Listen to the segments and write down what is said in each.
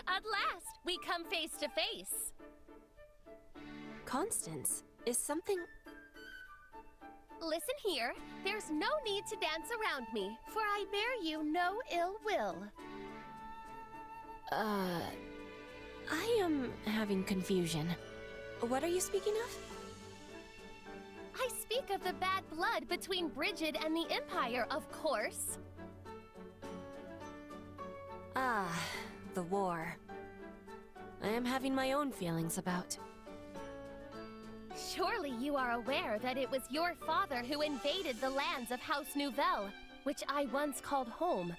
At last, we come face to face. Constance, is something... Listen here, there's no need to dance around me, for I bear you no ill will. I am having confusion. What are you speaking of? I speak of the bad blood between Brigid and the Empire, of course. Ah, the war. I am having my own feelings about. Surely you are aware that it was your father who invaded the lands of House Nouvelle, which I once called home.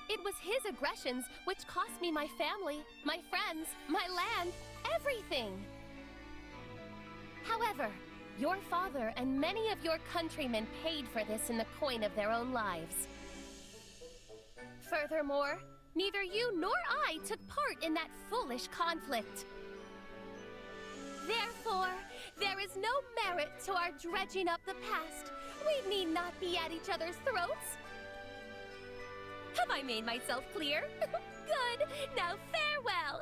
It was his aggressions which cost me my family, my friends, my land, everything. However, your father and many of your countrymen paid for this in the coin of their own lives. Furthermore, neither you nor I took part in that foolish conflict. Therefore, there is no merit to our dredging up the past. We need not be at each other's throats. Have I made myself clear? Good! Now farewell!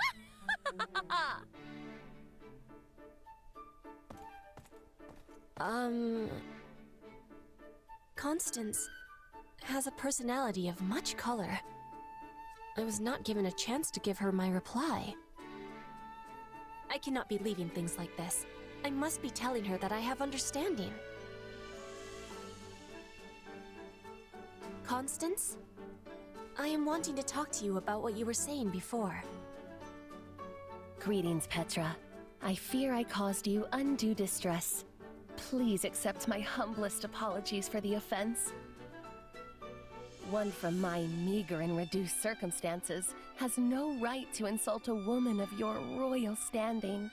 Constance has a personality of much color. I was not given a chance to give her my reply. I cannot be leaving things like this. I must be telling her that I have understanding. Constance? I am wanting to talk to you about what you were saying before. Greetings, Petra. I fear I caused you undue distress. Please accept my humblest apologies for the offense. One from my meager and reduced circumstances has no right to insult a woman of your royal standing.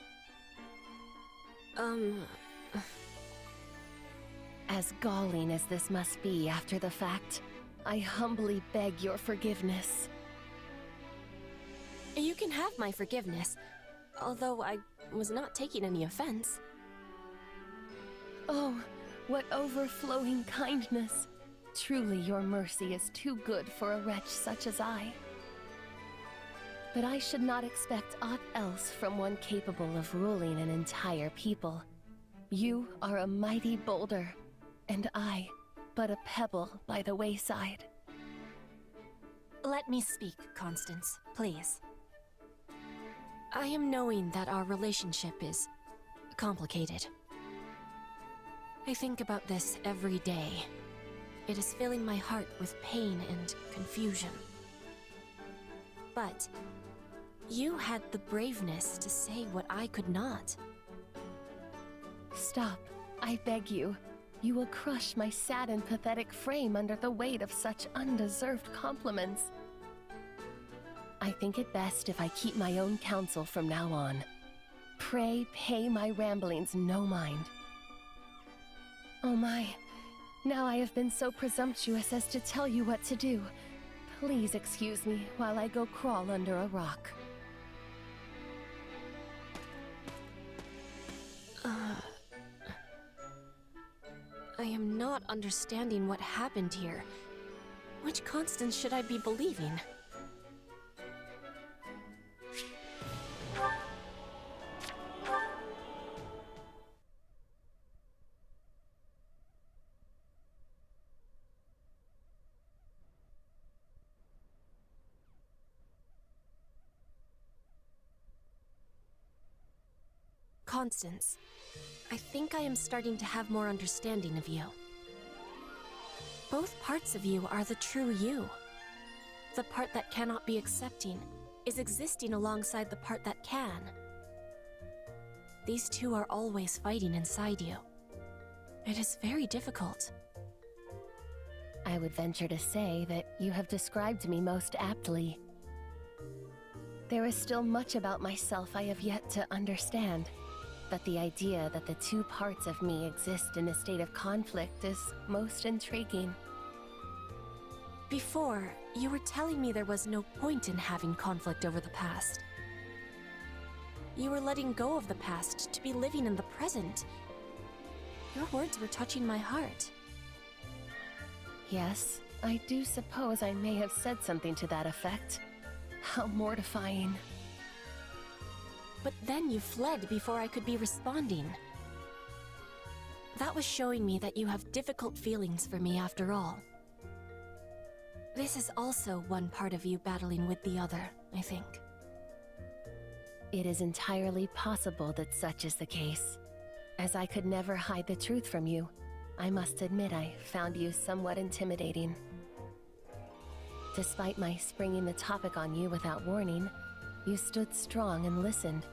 As galling as this must be after the fact, I humbly beg your forgiveness. You can have my forgiveness, although I was not taking any offense. Oh, what overflowing kindness! Truly your mercy is too good for a wretch such as I. But I should not expect aught else from one capable of ruling an entire people. You are a mighty boulder, and I, but a pebble by the wayside. Let me speak, Constance, please. I am knowing that our relationship is complicated. I think about this every day. It is filling my heart with pain and confusion. But you had the braveness to say what I could not. Stop, I beg you. You will crush my sad and pathetic frame under the weight of such undeserved compliments. I think it best if I keep my own counsel from now on. Pray pay my ramblings no mind. Oh my, now I have been so presumptuous as to tell you what to do. Please excuse me while I go crawl under a rock. I am not understanding what happened here. Which Constance should I be believing? Constance, I think I am starting to have more understanding of you. Both parts of you are the true you. The part that cannot be accepting is existing alongside the part that can. These two are always fighting inside you. It is very difficult. I would venture to say that you have described me most aptly. There is still much about myself I have yet to understand. But the idea that the two parts of me exist in a state of conflict is most intriguing. Before, you were telling me there was no point in having conflict over the past. You were letting go of the past to be living in the present. Your words were touching my heart. Yes, I do suppose I may have said something to that effect. How mortifying. But then you fled before I could be responding. That was showing me that you have difficult feelings for me after all. This is also one part of you battling with the other, I think. It is entirely possible that such is the case. As I could never hide the truth from you, I must admit I found you somewhat intimidating. Despite my springing the topic on you without warning, you stood strong and listened,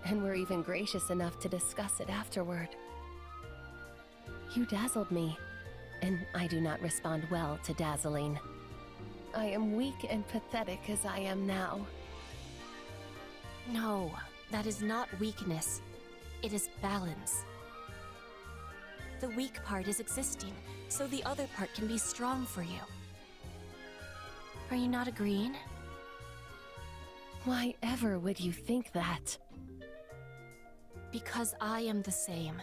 and were even gracious enough to discuss it afterward. You dazzled me, and I do not respond well to dazzling. I am weak and pathetic as I am now. No, that is not weakness. It is balance. The weak part is existing, so the other part can be strong for you. Are you not agreeing? Why ever would you think that? Because I am the same.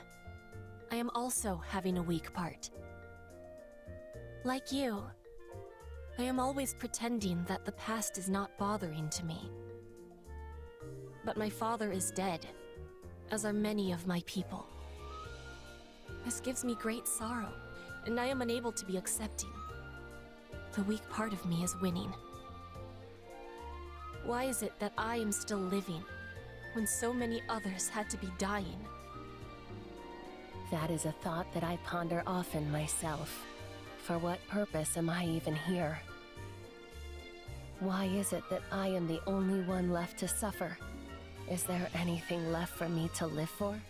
I am also having a weak part. Like you, I am always pretending that the past is not bothering to me. But my father is dead, as are many of my people. This gives me great sorrow, and I am unable to be accepting. The weak part of me is winning. Why is it that I am still living, when so many others had to be dying? That is a thought that I ponder often myself. For what purpose am I even here? Why is it that I am the only one left to suffer? Is there anything left for me to live for?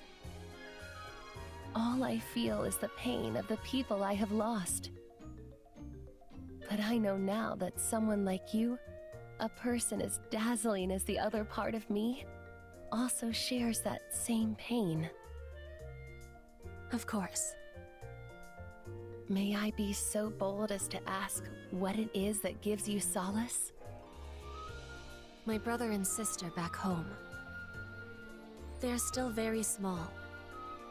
All I feel is the pain of the people I have lost. But I know now that someone like you, a person as dazzling as the other part of me, also shares that same pain. Of course. May I be so bold as to ask what it is that gives you solace? My brother and sister back home. They are still very small,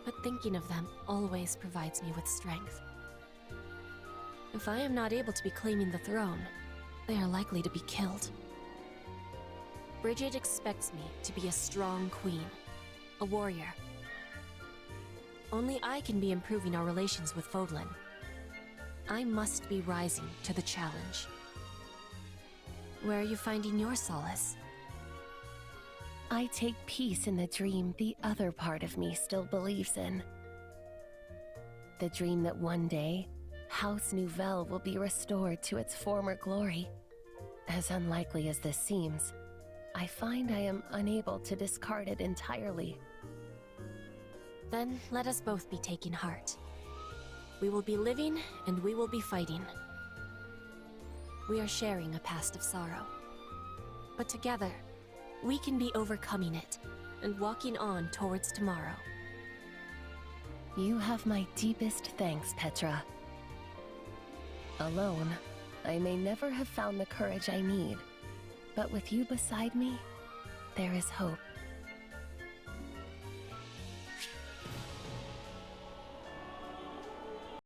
but thinking of them always provides me with strength. If I am not able to be claiming the throne, they are likely to be killed. Bridget expects me to be a strong queen, a warrior. Only I can be improving our relations with Fodlan. I must be rising to the challenge. Where are you finding your solace? I take peace in the dream the other part of me still believes in. The dream that one day, House Nouvelle will be restored to its former glory. As unlikely as this seems, I find I am unable to discard it entirely. Then let us both be taking heart. We will be living and we will be fighting. We are sharing a past of sorrow. But together, we can be overcoming it and walking on towards tomorrow. You have my deepest thanks, Petra. Alone, I may never have found the courage I need, but with you beside me, there is hope.